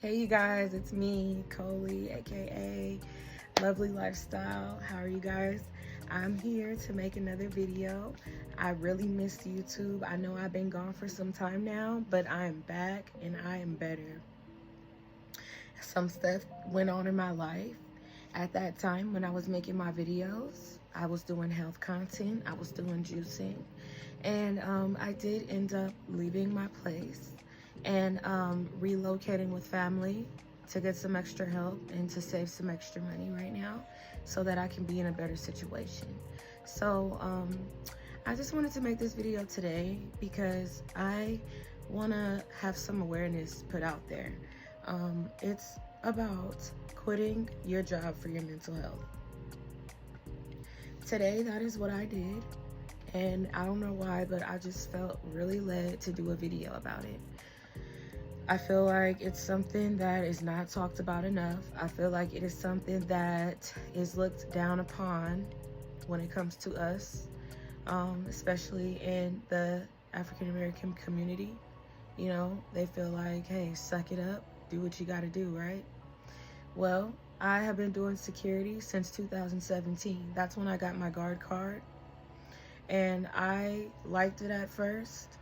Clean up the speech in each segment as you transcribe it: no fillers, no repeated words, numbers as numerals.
Hey you guys, it's me, Coley, aka Lovely Lifestyle. How are you guys? I'm here to make another video. I really missed YouTube. I know I've been gone for some time now, but I am back and I am better. Some stuff went on in my life. At that time when I was making my videos, I was doing health content, I was doing juicing, and I did end up leaving my place and relocating with family to get some extra help and to save some extra money right now so that I can be in a better situation. So I just wanted to make this video today because I want to have some awareness put out there. It's about quitting your job for your mental health. Today, that is what I did. And I don't know why, but I just felt really led to do a video about it. I feel like it's something that is not talked about enough. I feel like it is something that is looked down upon when it comes to us, especially in the African American community. You know, they feel like, hey, suck it up, do what you gotta do, right? Well, I have been doing security since 2017. That's when I got my guard card. And I liked it at first.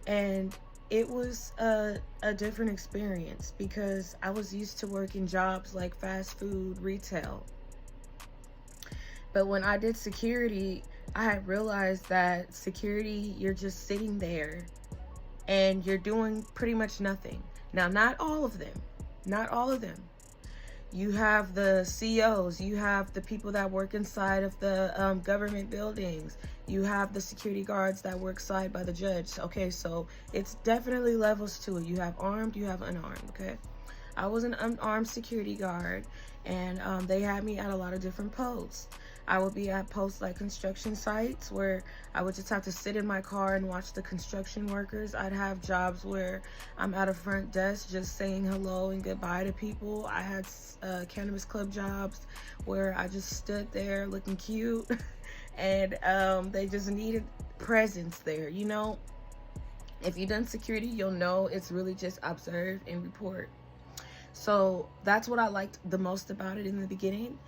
And it was a different experience because I was used to working jobs like fast food, retail. But when I did security, I had realized that security, you're just sitting there and you're doing pretty much nothing. Now, not all of them. You have the CEOs, you have the people that work inside of the government buildings, you have the security guards that work side by the judge. Okay, so it's definitely levels to it. You have armed, you have unarmed, okay? I was an unarmed security guard, and they had me at a lot of different posts. I would be at posts like construction sites where I would just have to sit in my car and watch the construction workers. I'd have jobs where I'm at a front desk just saying hello and goodbye to people. I had cannabis club jobs where I just stood there looking cute and they just needed presence there, you know? If you've done security, you'll know it's really just observe and report. So that's what I liked the most about it in the beginning.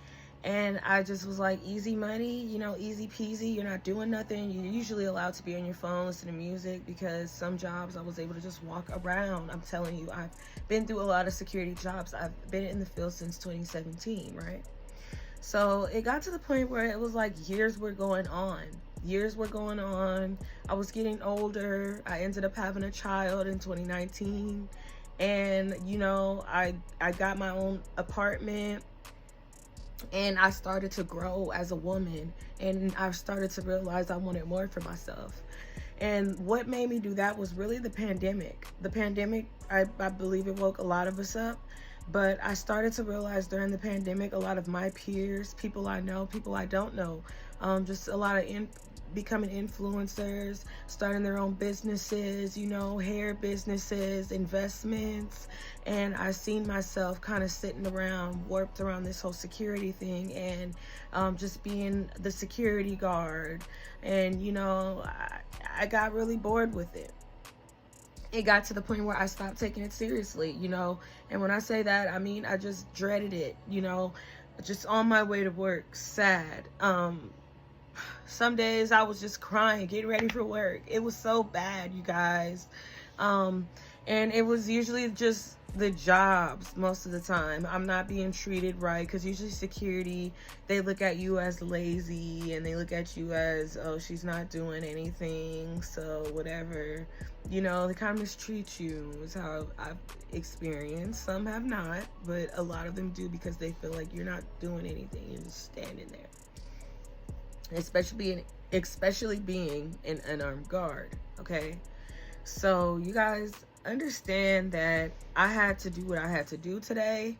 And I just was like, easy money, you know, easy peasy. You're not doing nothing. You're usually allowed to be on your phone, listen to music, because some jobs I was able to just walk around. I'm telling you, I've been through a lot of security jobs. I've been in the field since 2017, right? So it got to the point where it was like years were going on. I was getting older. I ended up having a child in 2019. And, you know, I got my own apartment. And I started to grow as a woman, and I started to realize I wanted more for myself. And what made me do that was really the pandemic. The pandemic, I believe it woke a lot of us up. But I started to realize during the pandemic, a lot of my peers, people I know, people I don't know, just a lot of becoming influencers, starting their own businesses, you know, hair businesses, investments. And I seen myself kind of sitting around, warped around this whole security thing, and just being the security guard. And, you know, I got really bored with it. It got to the point where I stopped taking it seriously, you know. And when I say that, I mean, I just dreaded it, you know, just on my way to work, sad. Some days I was just crying, getting ready for work. It was so bad, you guys. And it was usually just the jobs most of the time. I'm not being treated right, because usually security, they look at you as lazy, and they look at you as, oh, she's not doing anything, so whatever. You know, they kind of mistreat you, is how I've experienced. Some have not, but a lot of them do, because they feel like you're not doing anything. You're just standing there. Especially being an unarmed guard, okay? So you guys understand that I had to do what I had to do today,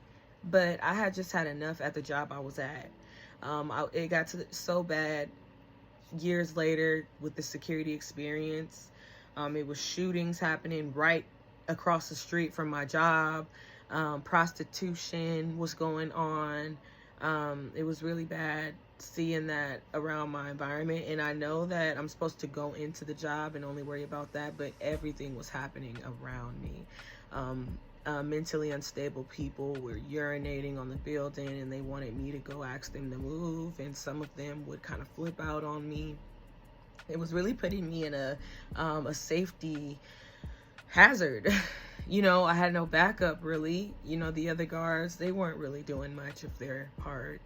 but I had just had enough at the job I was at. It got so bad years later with the security experience. It was shootings happening right across the street from my job. Prostitution was going on. It was really bad seeing that around my environment. And I know that I'm supposed to go into the job and only worry about that, but everything was happening around me. mentally unstable people were urinating on the building, and they wanted me to go ask them to move, and some of them would kind of flip out on me. It was really putting me in a safety hazard. I had no backup really. The other guards, they weren't really doing much of their part.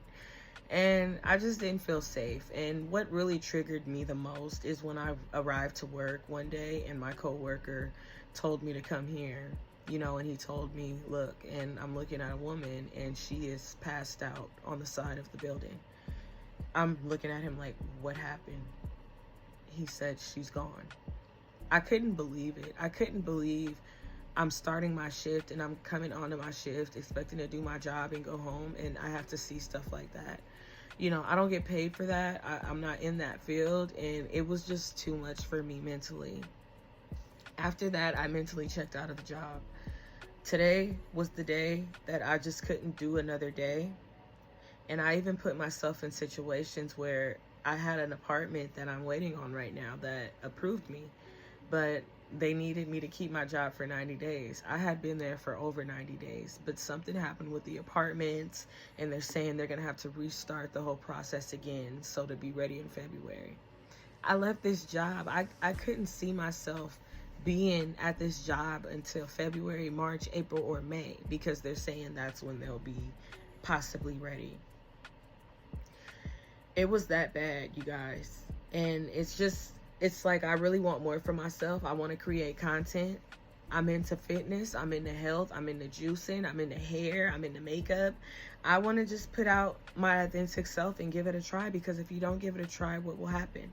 And I just didn't feel safe. And what really triggered me the most is when I arrived to work one day and my coworker told me to come here, and he told me, look, and I'm looking at a woman and she is passed out on the side of the building. I'm looking at him like, what happened? He said, she's gone. I couldn't believe it. I couldn't believe I'm starting my shift and I'm coming onto my shift expecting to do my job and go home, and I have to see stuff like that. I don't get paid for that. I'm not in that field, and it was just too much for me mentally. After that, I mentally checked out of the job. Today was the day that I just couldn't do another day. And I even put myself in situations where I had an apartment that I'm waiting on right now that approved me, but they needed me to keep my job for 90 days. I had been there for over 90 days, but something happened with the apartments, and they're saying they're gonna have to restart the whole process again, so to be ready in February. I left this job. I couldn't see myself being at this job until February, March, April, or May, because they're saying that's when they'll be possibly ready. It was that bad, you guys. And it's like I really want more for myself. I want to create content. I'm into fitness. I'm into health. I'm into juicing. I'm into hair. I'm into makeup. I want to just put out my authentic self and give it a try, because if you don't give it a try, what will happen?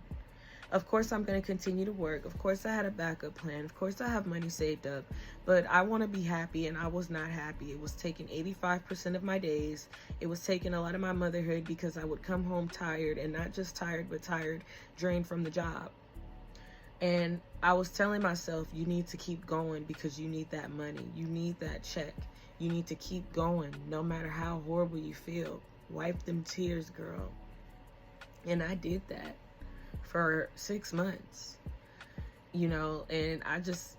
Of course, I'm going to continue to work. Of course, I had a backup plan. Of course, I have money saved up. But I want to be happy, and I was not happy. It was taking 85% of my days. It was taking a lot of my motherhood, because I would come home tired, and not just tired, but tired, drained from the job. And I was telling myself, you need to keep going, because you need that money. You need that check. You need to keep going, no matter how horrible you feel. Wipe them tears, girl. And I did that for 6 months, and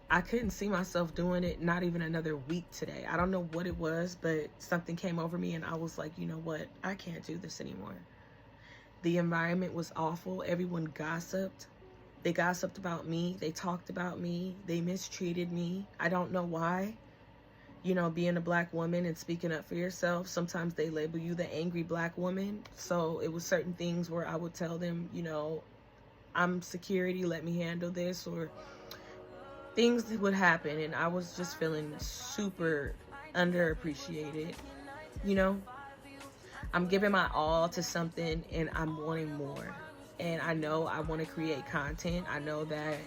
I couldn't see myself doing it, not even another week today. I don't know what it was, but something came over me, and I was like, you know what? I can't do this anymore. The environment was awful. Everyone gossiped. They gossiped about me. They talked about me. They mistreated me. I don't know why. Being a black woman and speaking up for yourself, sometimes they label you the angry black woman. So it was certain things where I would tell them, I'm security, let me handle this, or things would happen, and I was just feeling super underappreciated. I'm giving my all to something, and I'm wanting more. And I know I want to create content. I know that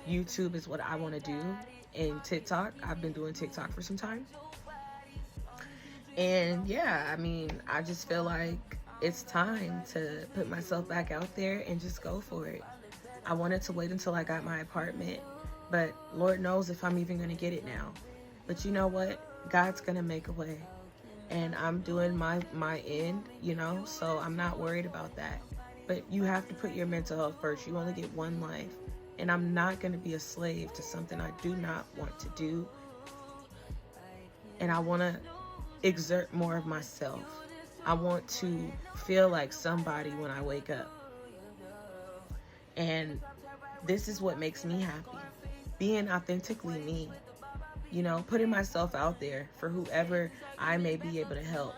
YouTube is what I want to do. And TikTok, I've been doing TikTok for some time. And yeah, I just feel like it's time to put myself back out there and just go for it. I wanted to wait until I got my apartment, but Lord knows if I'm even going to get it now. But you know what? God's going to make a way. And I'm doing my end, so I'm not worried about that. But you have to put your mental health first. You only get one life. And I'm not going to be a slave to something I do not want to do. And I want to exert more of myself. I want to feel like somebody when I wake up. And this is what makes me happy. Being authentically me. Putting myself out there for whoever I may be able to help.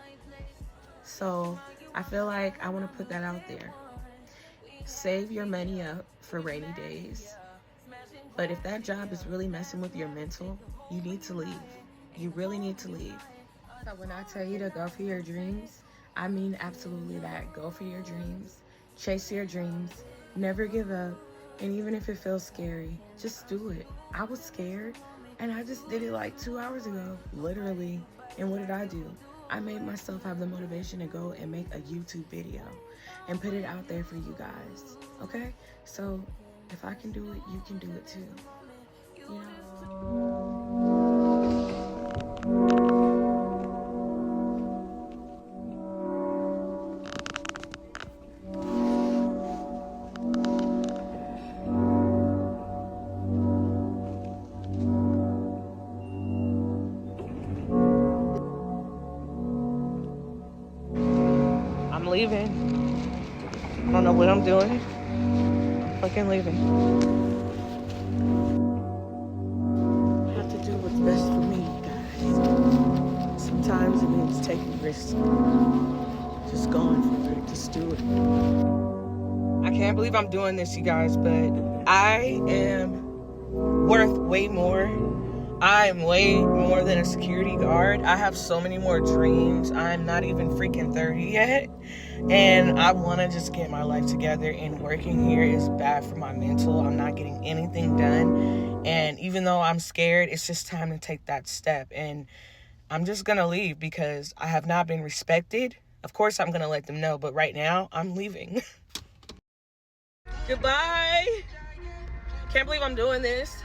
So I feel like I want to put that out there. Save your money up for rainy days. But if that job is really messing with your mental, you need to leave. You really need to leave. So when I tell you to go for your dreams, I mean absolutely that. Go for your dreams. Chase your dreams. Never give up. And even if it feels scary, just do it. I was scared, and I just did it like 2 hours ago, literally. And what did I do? I made myself have the motivation to go and make a YouTube video and put it out there for you guys. Okay? So if I can do it, you can do it too. leaving. I don't know what I'm doing. I'm fucking leaving. I have to do what's best for me, guys. Sometimes it means taking risks. Just going for it. Just do it. I can't believe I'm doing this, you guys, but I am worth way more. I am way more than a security guard. I have so many more dreams. I'm not even freaking 30 yet. And I want to just get my life together, and working here is bad for my mental. I'm not getting anything done. And even though I'm scared, it's just time to take that step. And I'm just going to leave because I have not been respected. Of course, I'm going to let them know. But right now, I'm leaving. Goodbye. Can't believe I'm doing this.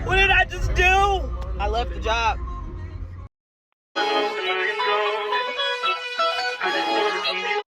What did I just do? I left the job.